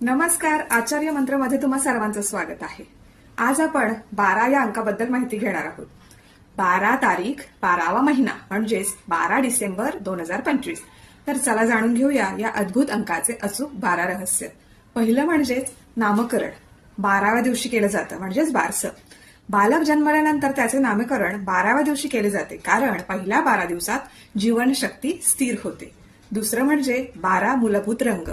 नमस्कार. आचार्य मंत्रमध्ये तुम्हा सर्वांचं स्वागत आहे. आज आपण 12 या अंकाबद्दल माहिती घेणार आहोत. 12 तारीख 12वा महिना म्हणजेच 12 डिसेंबर 2025. तर चला जाणून घेऊया या अद्भुत अंकाचे अचूक 12 रहस्य. पहिलं म्हणजेच नामकरण 12व्या दिवशी केलं जातं म्हणजेच बारसं. बालक जन्मल्यानंतर त्याचे नामकरण 12व्या दिवशी केले जाते कारण पहिल्या 12 दिवसात जीवनशक्ती स्थिर होते. दुसरं म्हणजे 12 मूलभूत रंग.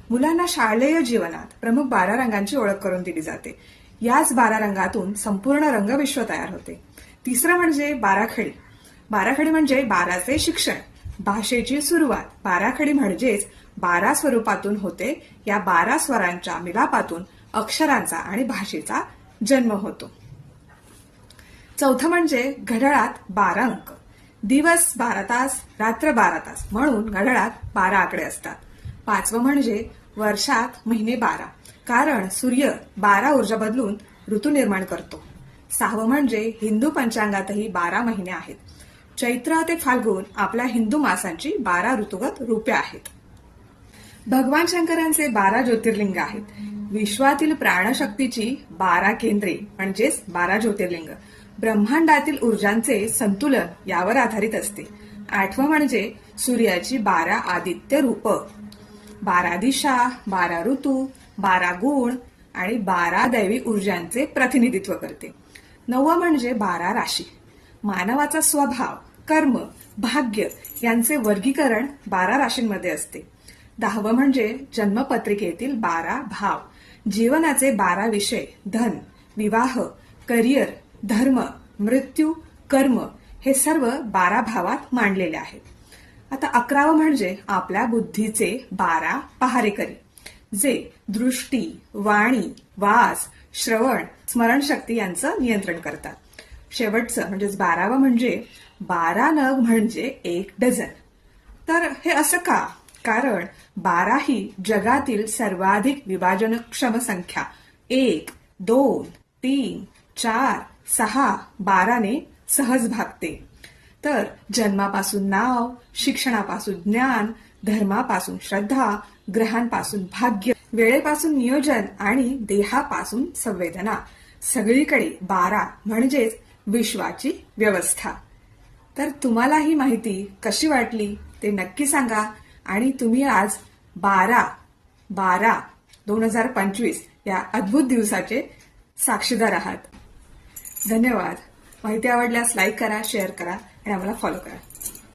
मुलांना शालेय जीवनात प्रमुख 12 रंगांची ओळख करून दिली जाते. याच 12 रंगातून संपूर्ण रंगविश्व तयार होते. तिसरं म्हणजे बाराखडी. बाराखडी म्हणजे 12चे शिक्षण. भाषेची सुरुवात बाराखडी म्हणजेच 12 स्वरूपातून होते. या 12 स्वरांच्या मिलापातून अक्षरांचा आणि भाषेचा जन्म होतो. चौथं म्हणजे घड्याळात 12 अंक. दिवस 12 तास, रात्र 12 तास म्हणून घड्याळात 12 आकडे असतात. पाचवं म्हणजे वर्षात महिने 12 कारण सूर्य 12 ऊर्जा बदलून ऋतू निर्माण करतो. सहावं म्हणजे हिंदू पंचांगातही 12 महिने आहेत. चैत्र ते फाल्गुन आपल्या हिंदू मासांची 12 ऋतुगत रूपे आहेत. भगवान शंकरांचे 12 ज्योतिर्लिंग आहेत. विश्वातील प्राणशक्तीची 12 केंद्रे म्हणजेच 12 ज्योतिर्लिंग. ब्रह्मांडातील ऊर्जांचे संतुलन यावर आधारित असते. आठवं म्हणजे सूर्याची 12 आदित्य रूप. 12 दिशा, 12 ऋतू, 12 गुण आणि 12 दैवी ऊर्जांचे प्रतिनिधित्व करते. नववं म्हणजे 12 राशी. मानवाचा स्वभाव, कर्म, भाग्य यांचे वर्गीकरण 12 राशींमध्ये असते. 10वं म्हणजे जन्मपत्रिकेतील 12 भाव. जीवनाचे 12 विषय धन, विवाह, करिअर, धर्म, मृत्यू, कर्म हे सर्व 12 भावात मांडलेले आहेत. आता 11वं म्हणजे आपल्या बुद्धीचे 12 पहारेकरी जे दृष्टी, वाणी, वास, श्रवण, स्मरणशक्ती यांचं नियंत्रण करतात. शेवटचं म्हणजेच 12वं म्हणजे 12 नग म्हणजे 1 डझन. तर हे असं का? कारण 12 ही जगातील सर्वाधिक विभाजनक्षम संख्या 1, 2, 3, 4, 6, 12ने सहज भागते. तर जन्मापासून नाव, शिक्षणापासून ज्ञान, धर्मापासून श्रद्धा, ग्रहांपासून भाग्य, वेळेपासून नियोजन आणि देहापासून संवेदना सगळीकडे 12 म्हणजेच विश्वाची व्यवस्था. तर तुम्हाला ही माहिती कशी वाटली ते नक्की सांगा आणि तुम्ही आज 12/12/2025 या अद्भुत दिवसाचे साक्षीदार आहात. धन्यवाद. माहिती आवडल्यास लाईक करा, शेअर करा आणि आम्हाला फॉलो करा.